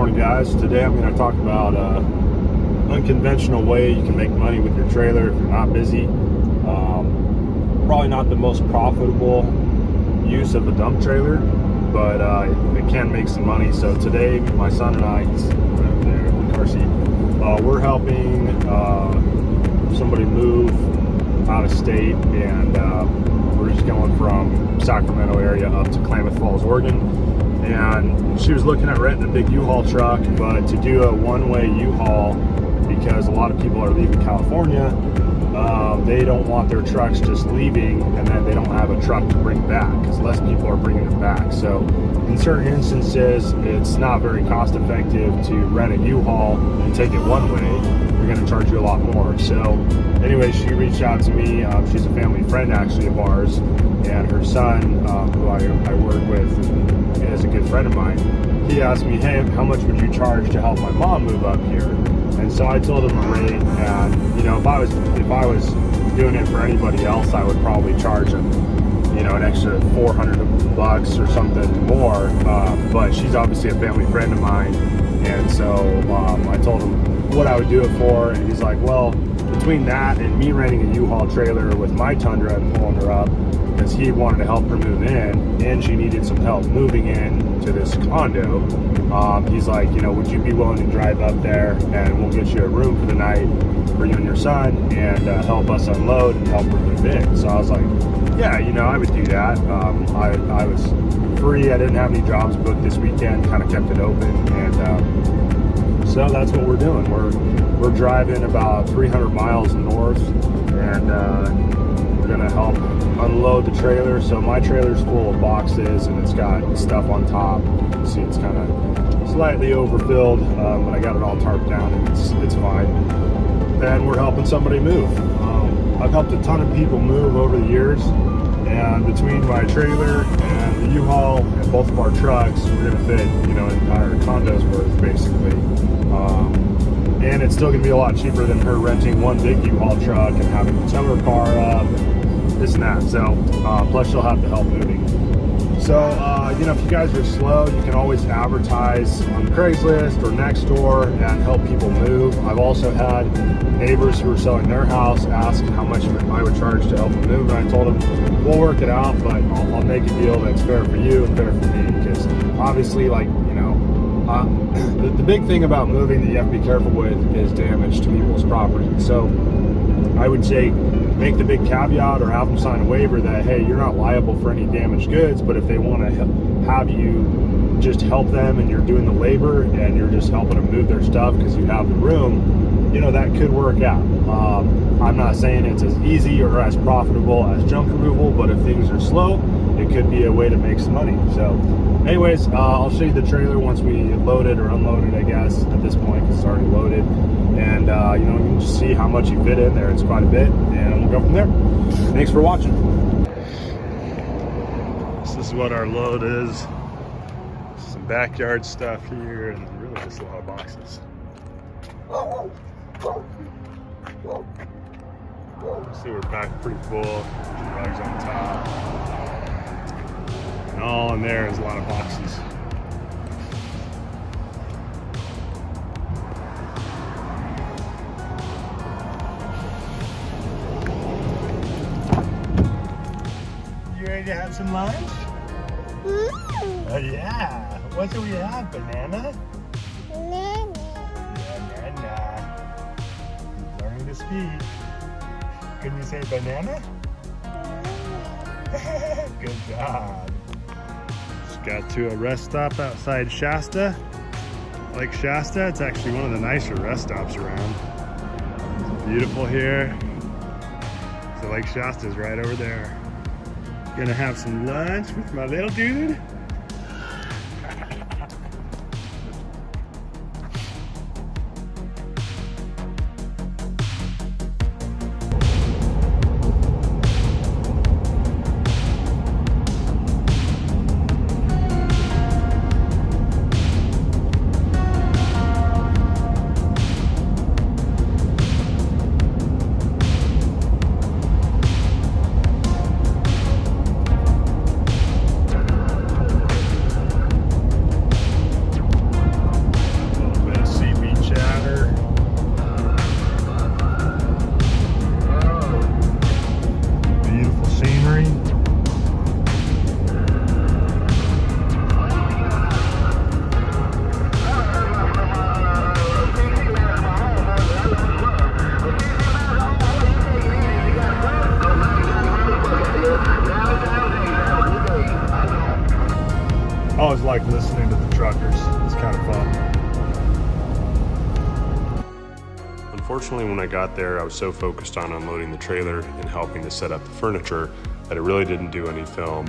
morning, guys. Today I'm going to talk about unconventional way you can make money with your trailer if you're not busy. Probably not the most profitable use of a dump trailer, but it can make some money. So today my son and I, he's right there in the car seat, we're helping somebody move out of state, and we're just going from Sacramento area up to Klamath Falls, Oregon. And she was looking at renting a big U-Haul truck, but to do a one-way U-Haul, because a lot of people are leaving California, they don't want their trucks just leaving and then they don't have a truck to bring back, because less people are bringing it back. So in certain instances, it's not very cost effective to rent a U-Haul and take it one way. They're going to charge you a lot more. So anyway, she reached out to me. She's a family friend actually of ours, and her son, who I work with, is a good friend of mine. He asked me, hey, how much would you charge to help my mom move up here? And so I told him a rate, and if I was doing it for anybody else, I would probably charge him an extra $400 or something more, but she's obviously a family friend of mine, and so I told him what I would do it for, and he's like, well, between that and me renting a U-Haul trailer with my Tundra and pulling her up, because he wanted to help her move in, and she needed some help moving in to this condo, he's like, would you be willing to drive up there and we'll get you a room for the night for you and your son, and help us unload and help her move in? So I was like, yeah, I would do that. I was free. I didn't have any jobs booked this weekend, kind of kept it open, and so that's what we're doing. We're driving about 300 miles north, and we're gonna help unload the trailer. So my trailer's full of boxes and it's got stuff on top. You can see it's kind of slightly overfilled, but I got it all tarped down and it's fine. And we're helping somebody move. I've helped a ton of people move over the years, and between my trailer and the U-Haul and both of our trucks, we're gonna fit an entire condo's worth basically. And it's still gonna be a lot cheaper than her renting one big U-Haul truck and having to tow her car up, this and that. So plus she'll have to help moving. So if you guys are slow, you can always advertise on Craigslist or Nextdoor and help people move. I've also had neighbors who were selling their house ask how much I would charge to help them move, and I told them we'll work it out, but I'll make a deal that's fair for you and fair for me, because obviously, the big thing about moving that you have to be careful with is damage to people's property. So I would say make the big caveat or have them sign a waiver that, hey, you're not liable for any damaged goods, but if they want to have you just help them and you're doing the labor and you're just helping them move their stuff because you have the room, that could work out. I'm not saying it's as easy or as profitable as junk removal, but if things are slow, it could be a way to make some money. So anyways, I'll show you the trailer once we load it or unload it, I guess, at this point, because it's already loaded. And you can just see how much you fit in there. It's quite a bit, and we'll go from there. Thanks for watching. This is what our load is. Some backyard stuff here, and really just a lot of boxes. See, we're packed pretty full. Rugs on top. And all in there is a lot of boxes. You ready to have some lunch? Oh yeah. What do we have? Banana? Banana. Learning to speak. Can you say banana? Good job. Just got to a rest stop outside Shasta. Lake Shasta. It's actually one of the nicer rest stops around. It's beautiful here. So Lake Shasta is right over there. Gonna have some lunch with my little dude. kind of fun. Unfortunately, when I got there, I was so focused on unloading the trailer and helping to set up the furniture that I really didn't do any film.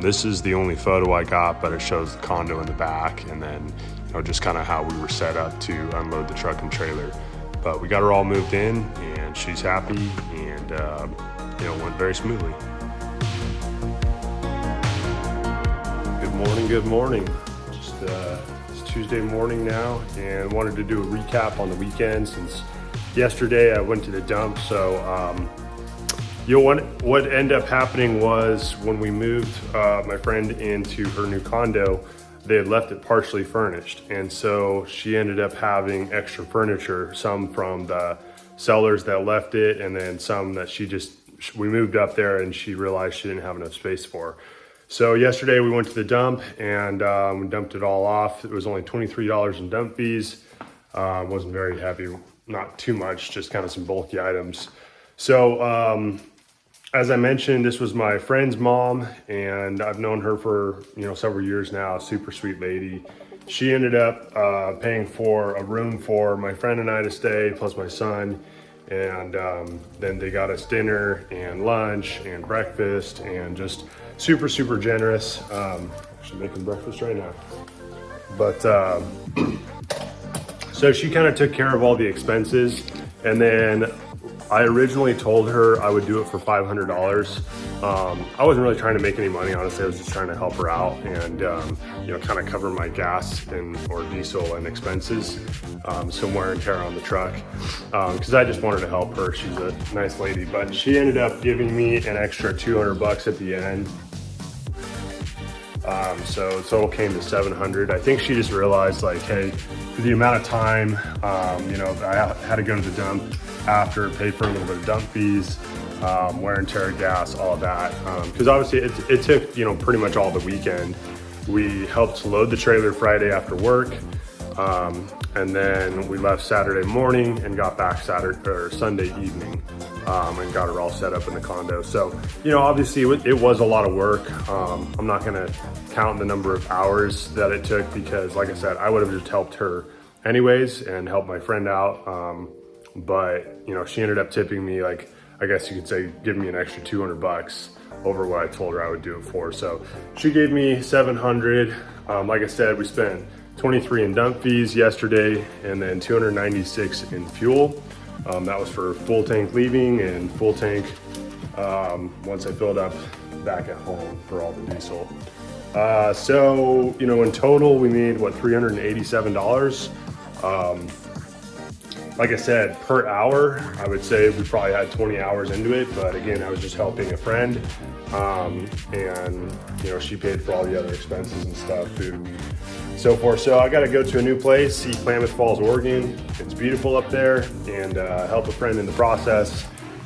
This is the only photo I got, but it shows the condo in the back, and then just kind of how we were set up to unload the truck and trailer. But we got her all moved in, and she's happy, and went very smoothly. Good morning. Just it's Tuesday morning now, and wanted to do a recap on the weekend since yesterday I went to the dump. So what ended up happening was when we moved my friend into her new condo, they had left it partially furnished, and so she ended up having extra furniture, some from the sellers that left it, and then some that we moved up there and she realized she didn't have enough space for. So yesterday we went to the dump and we dumped it all off. It was only $23 in dump fees. Wasn't very heavy, not too much, just kind of some bulky items. So as I mentioned, this was my friend's mom, and I've known her for several years now. Super sweet lady. She ended up paying for a room for my friend and I to stay, plus my son. And then they got us dinner and lunch and breakfast, and just super, super generous. Actually making breakfast right now. But so she kind of took care of all the expenses, and then I originally told her I would do it for $500. I wasn't really trying to make any money, honestly. I was just trying to help her out and kind of cover my gas or diesel and expenses, some wear and tear on the truck, because I just wanted to help her. She's a nice lady, but she ended up giving me an extra $200 at the end. So total came to $700. I think she just realized, like, hey, for the amount of time, I had to go to the dump after, pay for a little bit of dump fees, wear and tear, gas, all of that. Because obviously it took, pretty much all the weekend. We helped load the trailer Friday after work, and then we left Saturday morning and got back Sunday evening, and got her all set up in the condo. So, obviously it was a lot of work. I'm not gonna count the number of hours that it took, because like I said, I would have just helped her anyways and helped my friend out. But she ended up tipping me, like, I guess you could say, giving me an extra $200 over what I told her I would do it for. So she gave me $700. Like I said, we spent $23 in dump fees yesterday, and then $296 in fuel. That was for full tank leaving and full tank once I filled up back at home for all the diesel. So in total we made $387. Like I said, per hour, I would say we probably had 20 hours into it, but again, I was just helping a friend, and she paid for all the other expenses and stuff, food, so forth. So I got to go to a new place, see Klamath Falls, Oregon. It's beautiful up there, and help a friend in the process.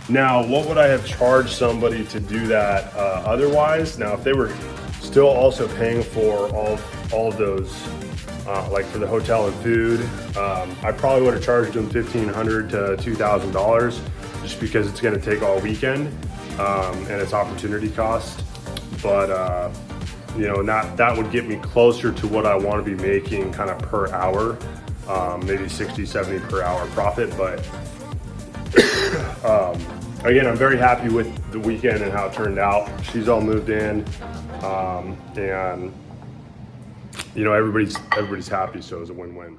Now, what would I have charged somebody to do that otherwise? Now, if they were still also paying for all of those, like for the hotel and food, I probably would have charged them $1,500 to $2,000, just because it's going to take all weekend, and it's opportunity cost. But that would get me closer to what I want to be making kind of per hour, maybe 60, 70 per hour profit. But again, I'm very happy with the weekend and how it turned out. She's all moved in, and everybody's happy, so it was a win-win.